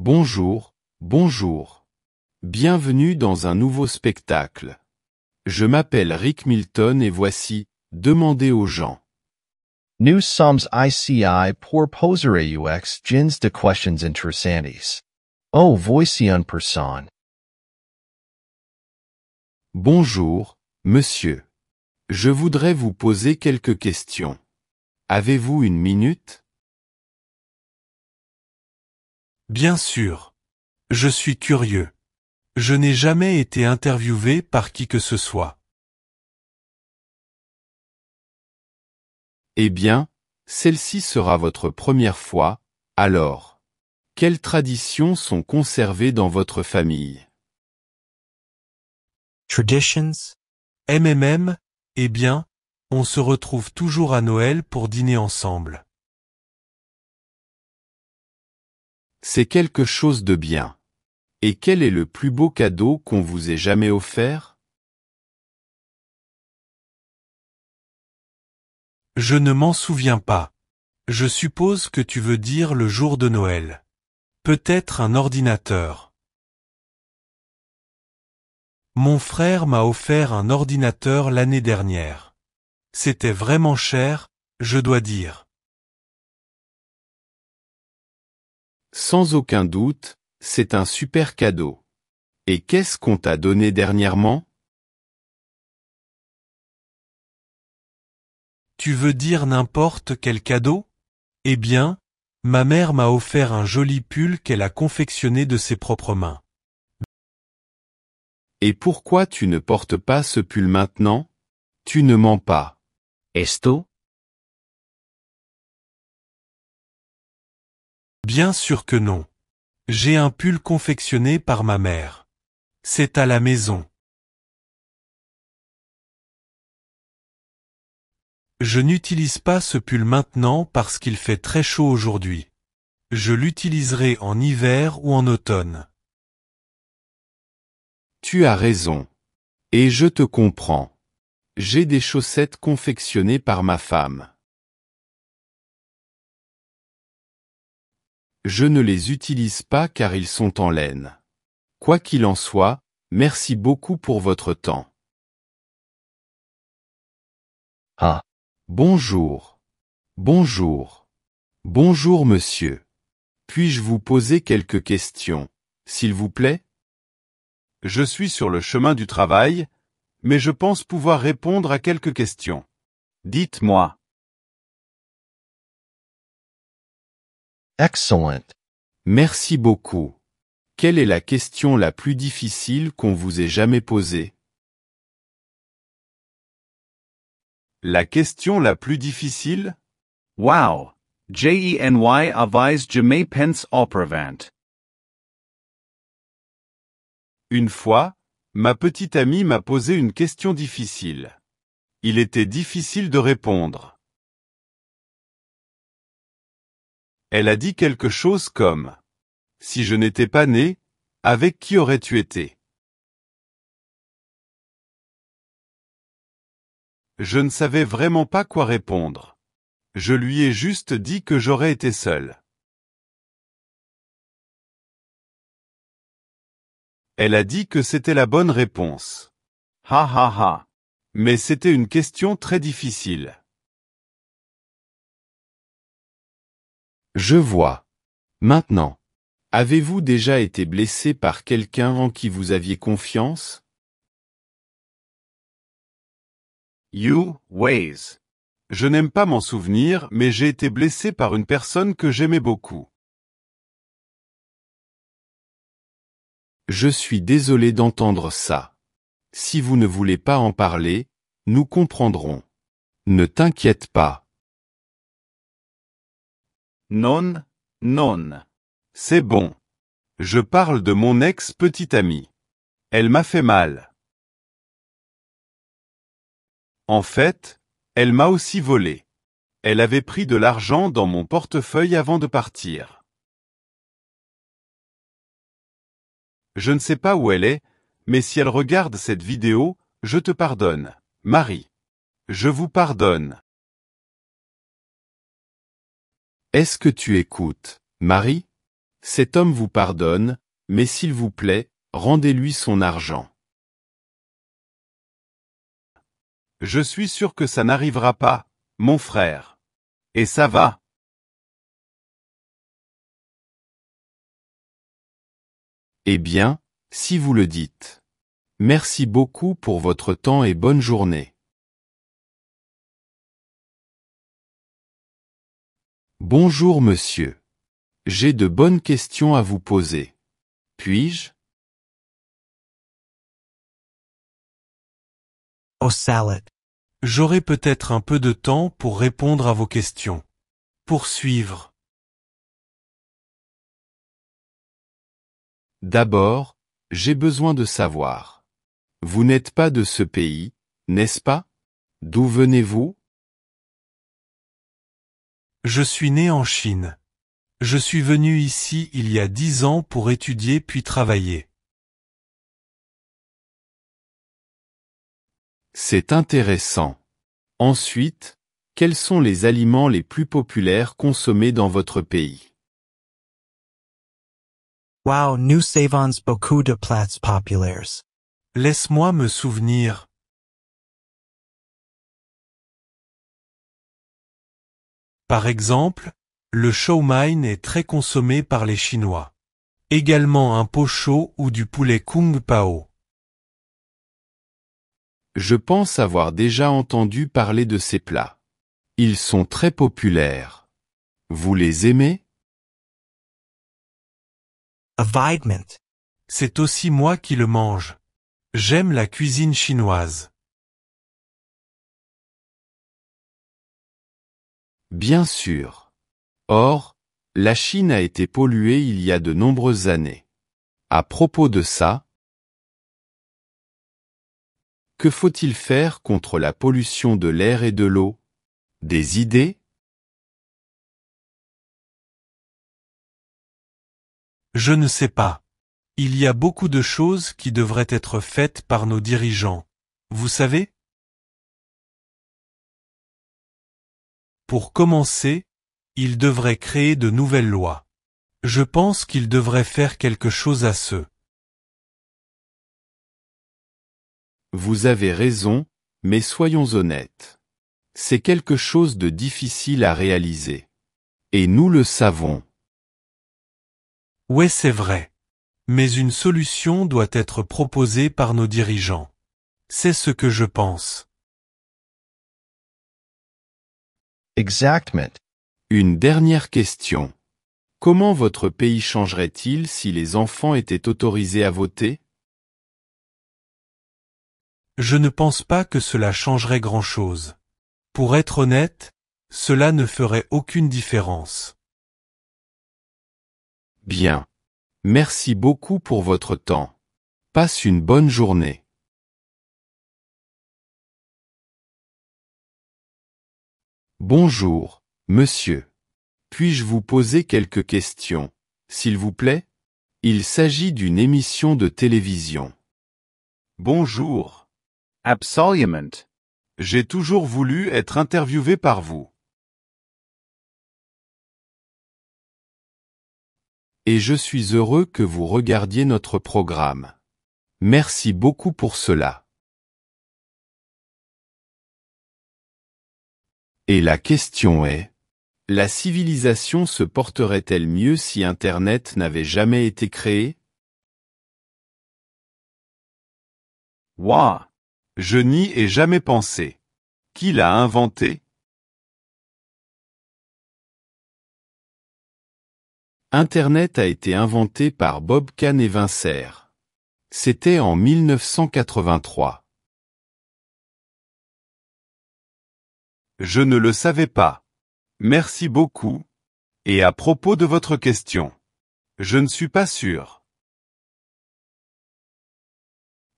Bonjour, bonjour. Bienvenue dans un nouveau spectacle. Je m'appelle Rick Milton et voici Demandez aux gens. Nu sommes ICI pour poser aux gens de questions interessantes. Oh, voici une personne. Bonjour, monsieur. Je voudrais vous poser quelques questions. Avez-vous une minute? Bien sûr. Je suis curieux. Je n'ai jamais été interviewé par qui que ce soit. Eh bien, celle-ci sera votre première fois, alors. Quelles traditions sont conservées dans votre famille? Traditions? MMM? Eh bien, on se retrouve toujours à Noël pour dîner ensemble. C'est quelque chose de bien. Et quel est le plus beau cadeau qu'on vous ait jamais offert? Je ne m'en souviens pas. Je suppose que tu veux dire le jour de Noël. Peut-être un ordinateur. Mon frère m'a offert un ordinateur l'année dernière. C'était vraiment cher, je dois dire. Sans aucun doute, c'est un super cadeau. Et qu'est-ce qu'on t'a donné dernièrement? Tu veux dire n'importe quel cadeau? Eh bien, ma mère m'a offert un joli pull qu'elle a confectionné de ses propres mains. Et pourquoi tu ne portes pas ce pull maintenant? Tu ne mens pas. Esto? Bien sûr que non. J'ai un pull confectionné par ma mère. C'est à la maison. Je n'utilise pas ce pull maintenant parce qu'il fait très chaud aujourd'hui. Je l'utiliserai en hiver ou en automne. Tu as raison. Et je te comprends. J'ai des chaussettes confectionnées par ma femme. Je ne les utilise pas car ils sont en laine. Quoi qu'il en soit, merci beaucoup pour votre temps. Ah. Bonjour. Bonjour. Bonjour monsieur. Puis-je vous poser quelques questions, s'il vous plaît? Je suis sur le chemin du travail, mais je pense pouvoir répondre à quelques questions. Dites-moi. Excellent. Merci beaucoup. Quelle est la question la plus difficile qu'on vous ait jamais posée? La question la plus difficile? Wow! Jeny avise jamais pense auprevant. Une fois, ma petite amie m'a posé une question difficile. Il était difficile de répondre. Elle a dit quelque chose comme « Si je n'étais pas né, avec qui aurais-tu été ?» Je ne savais vraiment pas quoi répondre. Je lui ai juste dit que j'aurais été seul. Elle a dit que c'était la bonne réponse. Ha ha ha. Mais c'était une question très difficile. Je vois. Maintenant, avez-vous déjà été blessé par quelqu'un en qui vous aviez confiance? You, ways. Je n'aime pas m'en souvenir, mais j'ai été blessé par une personne que j'aimais beaucoup. Je suis désolé d'entendre ça. Si vous ne voulez pas en parler, nous comprendrons. Ne t'inquiète pas. Non, non. C'est bon. Je parle de mon ex-petite amie. Elle m'a fait mal. En fait, elle m'a aussi volé. Elle avait pris de l'argent dans mon portefeuille avant de partir. Je ne sais pas où elle est, mais si elle regarde cette vidéo, je te pardonne, Marie. Je vous pardonne. Est-ce que tu écoutes, Marie? Cet homme vous pardonne, mais s'il vous plaît, rendez-lui son argent. Je suis sûr que ça n'arrivera pas, mon frère. Et ça va. Eh bien, si vous le dites. Merci beaucoup pour votre temps et bonne journée. Bonjour monsieur. J'ai de bonnes questions à vous poser. Puis-je? Oh salad. J'aurai peut-être un peu de temps pour répondre à vos questions. Poursuivre. D'abord, j'ai besoin de savoir. Vous n'êtes pas de ce pays, n'est-ce pas? D'où venez-vous? Je suis né en Chine. Je suis venu ici il y a 10 ans pour étudier puis travailler. C'est intéressant. Ensuite, quels sont les aliments les plus populaires consommés dans votre pays? Wow, nous savons beaucoup de plats populaires. Laisse-moi me souvenir. Par exemple, le chow mein est très consommé par les Chinois. Également un pot chaud ou du poulet kung pao. Je pense avoir déjà entendu parler de ces plats. Ils sont très populaires. Vous les aimez? Avidement. C'est aussi moi qui le mange. J'aime la cuisine chinoise. Bien sûr. Or, la Chine a été polluée il y a de nombreuses années. À propos de ça, que faut-il faire contre la pollution de l'air et de l'eau? Des idées? Je ne sais pas. Il y a beaucoup de choses qui devraient être faites par nos dirigeants. Vous savez? Pour commencer, ils devraient créer de nouvelles lois. Je pense qu'ils devraient faire quelque chose à ce. Vous avez raison, mais soyons honnêtes. C'est quelque chose de difficile à réaliser. Et nous le savons. Ouais, c'est vrai. Mais une solution doit être proposée par nos dirigeants. C'est ce que je pense. Exactement. Une dernière question. Comment votre pays changerait-il si les enfants étaient autorisés à voter? Je ne pense pas que cela changerait grand-chose. Pour être honnête, cela ne ferait aucune différence. Bien. Merci beaucoup pour votre temps. Passe une bonne journée. Bonjour, monsieur. Puis-je vous poser quelques questions, s'il vous plaît? Il s'agit d'une émission de télévision. Bonjour. Absolument. J'ai toujours voulu être interviewé par vous. Et je suis heureux que vous regardiez notre programme. Merci beaucoup pour cela. Et la question est, la civilisation se porterait-elle mieux si Internet n'avait jamais été créé? Waouh. Je n'y ai jamais pensé. Qui l'a inventé? Internet a été inventé par Bob Kahn et Vincer. C'était en 1983. Je ne le savais pas. Merci beaucoup. Et à propos de votre question, je ne suis pas sûr.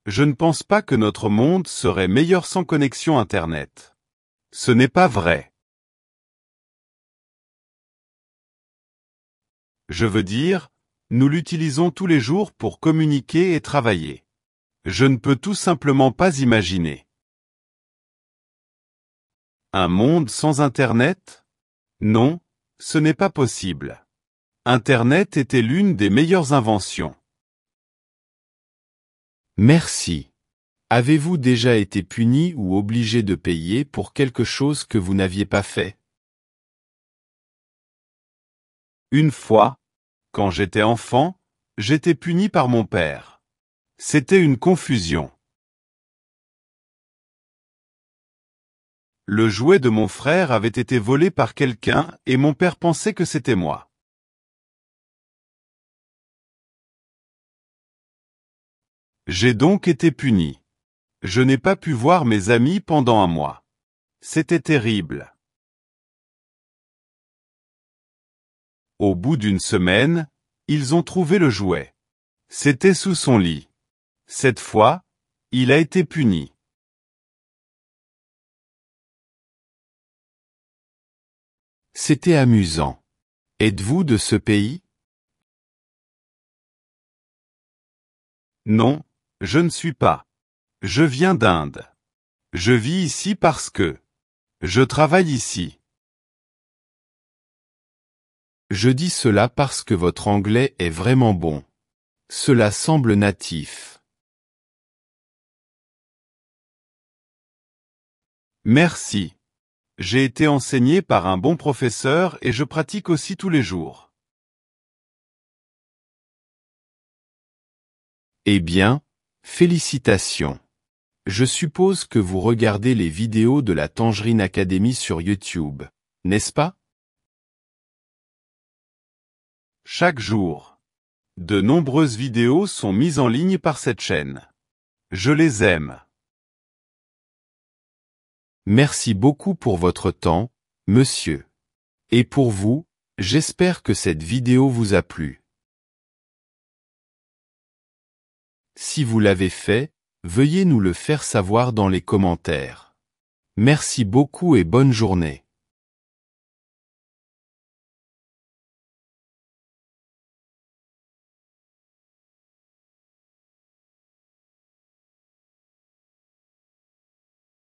Je ne pense pas que notre monde serait meilleur sans connexion Internet. Ce n'est pas vrai. Je veux dire, nous l'utilisons tous les jours pour communiquer et travailler. Je ne peux tout simplement pas imaginer. Un monde sans Internet? Non, ce n'est pas possible. Internet était l'une des meilleures inventions. Merci. Avez-vous déjà été puni ou obligé de payer pour quelque chose que vous n'aviez pas fait? Une fois, quand j'étais enfant, j'étais puni par mon père. C'était une confusion. Le jouet de mon frère avait été volé par quelqu'un et mon père pensait que c'était moi. J'ai donc été puni. Je n'ai pas pu voir mes amis pendant un mois. C'était terrible. Au bout d'une semaine, ils ont trouvé le jouet. C'était sous son lit. Cette fois, il a été puni. C'était amusant. Êtes-vous de ce pays? Non, je ne suis pas. Je viens d'Inde. Je vis ici parce que je travaille ici. Je dis cela parce que votre anglais est vraiment bon. Cela semble natif. Merci. J'ai été enseigné par un bon professeur et je pratique aussi tous les jours. Eh bien, félicitations. Je suppose que vous regardez les vidéos de la Tangerine Academy sur YouTube, n'est-ce pas? Chaque jour. De nombreuses vidéos sont mises en ligne par cette chaîne. Je les aime. Merci beaucoup pour votre temps, monsieur. Et pour vous, j'espère que cette vidéo vous a plu. Si vous l'avez fait, veuillez nous le faire savoir dans les commentaires. Merci beaucoup et bonne journée.